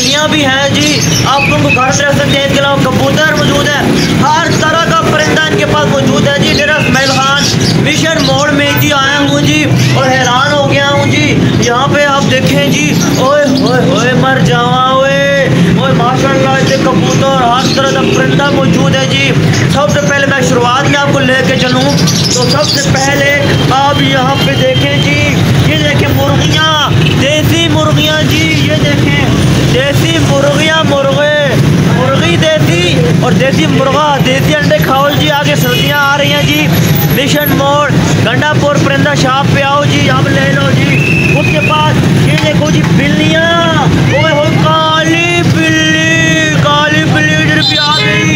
बिल्लियाँ भी हैं जी, आप उनको घर में रख सकते हैं। इसके अलावा कबूतर मौजूद है, हर तरह का परिंदा इनके पास मौजूद है जी। डेरा इस्माइल खान मिशन मोड़ में जी आया हूँ जी और हैरान हो गया हूँ जी। यहाँ पे आप देखें जी, ओए ओए ओए मर जावा ओए ओए माशाल्लाह, इतने कबूतर हर तरह का परिंदा मौजूद है जी। सबसे पहले मैं शुरुआत में आपको लेके चलूँ तो सबसे पहले आप यहाँ पे देखें जी, ये देखें मुर्गियाँ, देसी मुर्गियाँ जी, ये देखें देसी मुर्गियाँ, मुर्गी देसी और देसी मुर्गा, देसी अंडे खाओ जी। आगे सर्दियाँ आ रही हैं जी, मिशन मोड़ गंडापुर परिंदा शॉप पे आओ जी, यहाँ पे ले लो जी। उसके बाद ये देखो जी बिल्लियाँ, ओए हो काली बिल्ली इधर भी आ गई,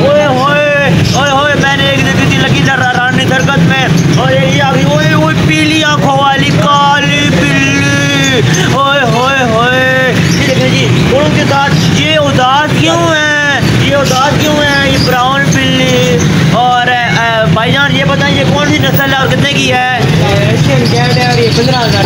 ओए होए होए मैंने एक देखी थी लगी रानी दरगत में और ये आ गई, ओए ओए पीली आंखों वाली काली बिल्ली, ओए होए होए। ये देखें जी उनके साथ ये उदास क्यों है ये ब्राउन बिल्ली। और भाईजान ये बताएं ये कौन सी नस्ल है और कितने की है? रशियन कैट है और ये 15,000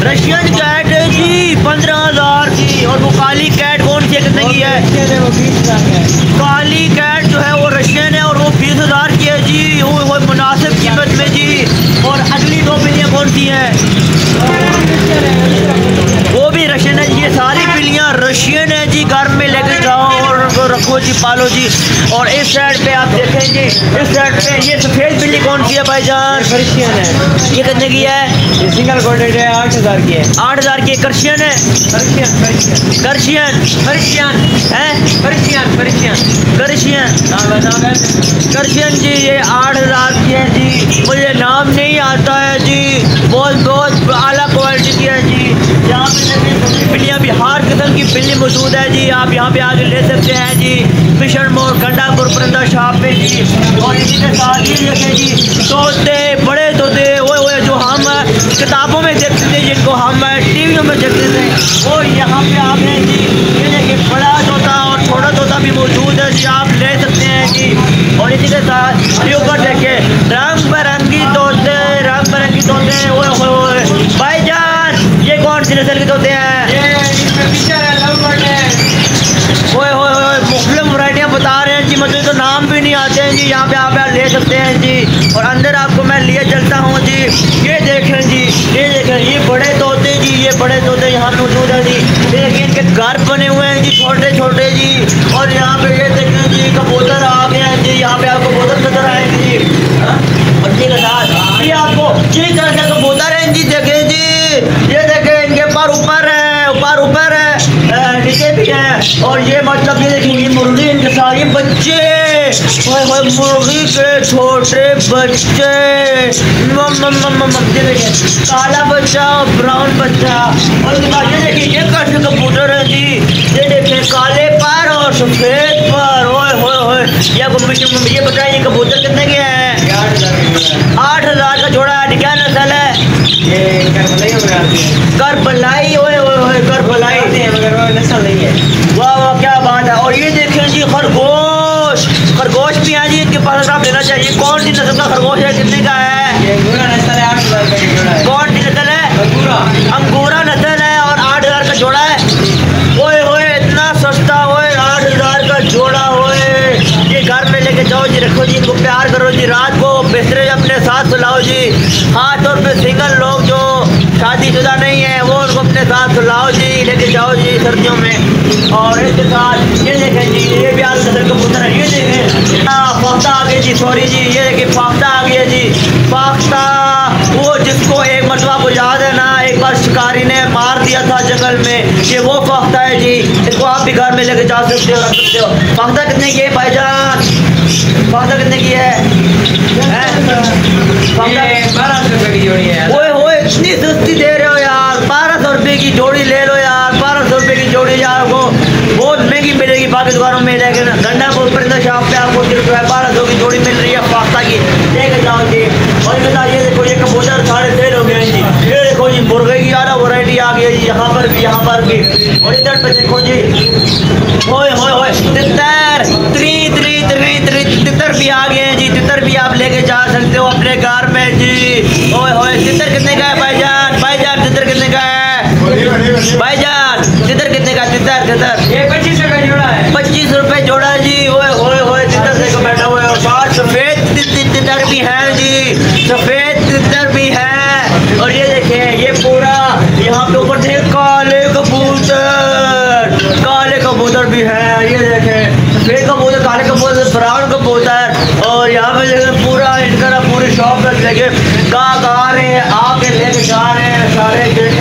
रशियन कैट है जी 15,000 की। और वो काली कैट कौन सी है, कितने की है? वो 20,000 है। काली कैट जो है वो रशियन है और वो 20,000 की है जी, वो मुनासिब कीमत में जी। और अगली दो बिल्लियाँ कौन सी हैं? वो भी रशियन है जी। ये सारी बिल्लियाँ रशियन है जी, घर में लेकर जाओ और उनको रखो जी, पालो जी। और इस साइड पे आप देखें जी, इस साइड पे ये सफ़ेद बिल्ली कौन सी है भाईजान? पर्शियन है। ये कितने की है? ये सिंगल कोटेड है, 8,000 की है। 8,000 की। कर्शियन है? कर्शियन जी, ये 8,000 की है जी। मुझे नाम नहीं आता है जी, बहुत आला क्वालिटी की है जी। यहाँ पे बिल्लियाँ भी हर किस्म की बिल्ली मौजूद है जी, आप यहाँ पे आके ले सकते हैं जी। मिशन मोड़ गंडापुर परिंदा शॉप पे जी। और इसी के साथ ही देखें जी तोते, बड़े तोते, वो जो हम किताबों में देखते थे, जिनको हम टीवियों में देखते थे, वो यहाँ पे आ गए जी। ये देखिए बड़ा तोता और छोटा तोता भी मौजूद है जी, आप ले सकते हैं जी। और इसी के साथ ये ऊपर देखिए रंग बिरंगी तोते, ओए भाईजान ये कौन सी नस्ल के तोते हैं? ओए मुख्तलिफ वैरायटियाँ बता रहे हैं जी, मुझे तो नाम भी नहीं आते हैं जी। यहाँ पे आप ले सकते हैं जी। और अंदर आपको मैं लिए चलता हूँ जी। ये देखें जी, ये बड़े तोते जी, ये बड़े तोते यहाँ मौजूद है जी। देखिए इनके घर बने हुए हैं जी, छोटे छोटे जी। और यहाँ पे ये देखें जी कबूतर आ गए हैं जी, यहाँ पे आपको कबूतर नजर आएंगे जी। बच्चे के साथ ये आपको जिस तरह से कबूतर हैं जी, देखें जी, ये देखें इनके ऊपर है, नीचे भी है। और ये मतलब ये देखिए मुर्गी, इनके सारे बच्चे, मुर्गी के छोटे बच्चे, काला बच्चा और ब्राउन बच्चा। और उसके बाद ये देखिए ये कैसे कबूतर है जी, ये देखिए काले पर और सफेद पर, ओए ये बताइए कबूतर कितने के हैं? 8,000 का जोड़ा है। क्या नस्ल है? करबलाई, करबलाई नस्ल नहीं है। वाह क्या बात है। और ये देखें जी खरगोश भी है जी, इनके पास आप लेना चाहिए। कौन सी नस्ल का खरगोश है, कितने का है? ये अंगूरा नस्ल है, 8,000 का जोड़ा है। कौन सी नस्ल है? अंगूरा नस्ल है और 8,000 का जोड़ा है। ओए इतना सस्ता, 8,000 का जोड़ा। ये घर में लेके जाओ जी, रखो जी, इनको प्यार करो जी। रात को बिस्तरे अपने साथ सुलाओ जी। खास तौर पे सिंगल लोग जो शादीशुदा नहीं है वो उनको अपने साथ सुलाओ जी, लेके जाओ जी सर्दियों में। और इसके साथ ये देखें जी, ये भी आलू नस्ल कबूतर है। ये देखें फाख्ता आ गई जी, सॉरी जी, ये देखिए फाख्ता आ गया जी। फाख्ता वो जिसको एक मरतबा को याद है ना, एक बार शिकारी ने मार दिया था जंगल में, ये वो फाख्ता है जी। इसको आप भी घर में लेके जा सकते हो, रख सकते हो। फाख्ता कितने की है भाईजान? फाख्ता कितने की है? 1200 रुपये की जोड़ी है। ओए इतनी सस्ती दे रहे हो यार, 1200 रुपये की जोड़ी ले लो यार। 1200 रुपये की जोड़ी यार वो बहुत महंगी मिलेगी बाकी दुकानों में, लेकिन गंडापुर परिंदा शॉप पे आपको सिर्फ 1200 की जोड़ी मिल रही है फाख्ता की, लेके जाओ जी। और ये देखो ये कबूतर सारे सेल हो गए जी। ये देखो जी मुर्गे की यार वैरायटी आ गई जी, यहाँ पर भी। और इधर पे देखो जी, ओए तितर भी आ गए हैं जी। तितर भी आप लेके जा सकते हो अपने घर में जी। ओए तितर कितने का है भाईजान? तितर कितने का है? भाईजान तितर कितने का? तितर ये 25 रुपए जोड़ा है। 25 रुपए जोड़ा जी। ओए होए होए, तितर देखो बैठा हुआ है। और सफेद तितर भी है जी, सफेद तितर भी है। और ये देखें, ये पूरा यहाँ पे ऊपर से काले कबूतर भी है। ये देखें, सफेद कबूतर, काले कबूतर, ब्राउन कबूतर। और यहाँ पे देखें पूरा इनका पूरी शॉप पर लेके गा रहे हैं, आके लेके जा रहे हैं सारे। देख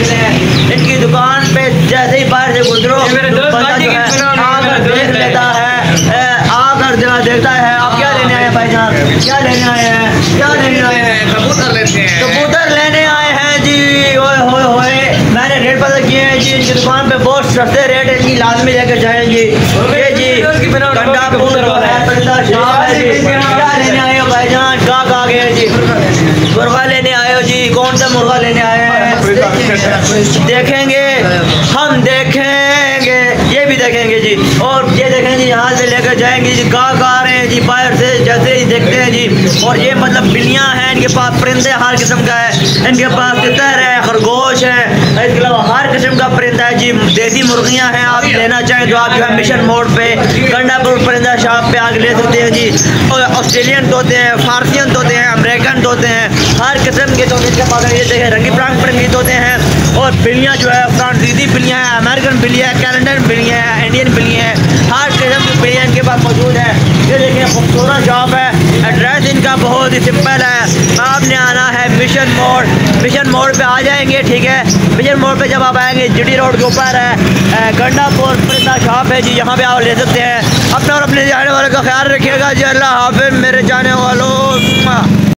लें इनकी दुकान पे जैसे ही बाहर से गुजरो बंदा जो है आकर देख लेता है, आकर देखता है। आप क्या लेने आए हैं भाईजान? क्या लेने आए हैं? क्या लेने आए हैं? कबूतर लेते हैं। कबूतर लेने आए हैं जी। ओए होए होए, मैंने रेट पता किए हैं जी। इनकी दुकान पे बहुत सस्ते रेट है, इनकी लाजमी लेकर जाएंगे। ये जी गंडापुर क्या लेने आए हो भाईजान? कहाँ गए जी? मुर्गा लेने आए हो जी। कौन सा मुर्गा लेने आए हैं? देखेंगे, हम देखेंगे, ये भी देखेंगे जी। और ये देखें जी, यहाँ से लेकर जाएंगे जी। कहाँ आ रहे हैं जी बाहर से, जैसे ही देखते हैं जी। और ये मतलब बिल्लियाँ हैं इनके पास, परिंदे हर किस्म का है इनके पास। तितर है, खरगोश है, इसके अलावा हर किस्म का परिंदा है जी। देसी मुर्गियाँ हैं, आप लेना चाहें तो आप जो है मिशन मोड़ पे गंडापुर परिंदा शॉप पे आके ले सकते हैं जी। और ऑस्ट्रेलियन तोते हैं, फारसियन तोते हैं, अमेरिकन तोते हैं, हर किस्म के तोते इनके पास। ये देखें रंगी प्रांग परिंदी तोते हैं। और बिल्लियाँ जो है फ्रांसीसी बिल्लियाँ हैं, अमेरिकन बिल्लियाँ हैं, कैनेडियन बिल्लियाँ हैं, इंडियन बिल्लियाँ हैं, हर किस्म की बिल्लियाँ इनके पास मौजूद है। ये देखिए खूबसूरत शॉप है। एड्रेस इनका बहुत ही सिंपल है। आपने आना है मिशन मोड़ पे आ जाएंगे, ठीक है। मिशन मोड़ पे जब आप आएंगे, जीटी रोड के ऊपर है गंडापुर परिंदा शॉप है जी। यहाँ पे आप ले सकते हैं। अपना और अपने जाने वालों का ख्याल रखिएगा जी। अल्लाह हाफिज़ मेरे जाने वालों।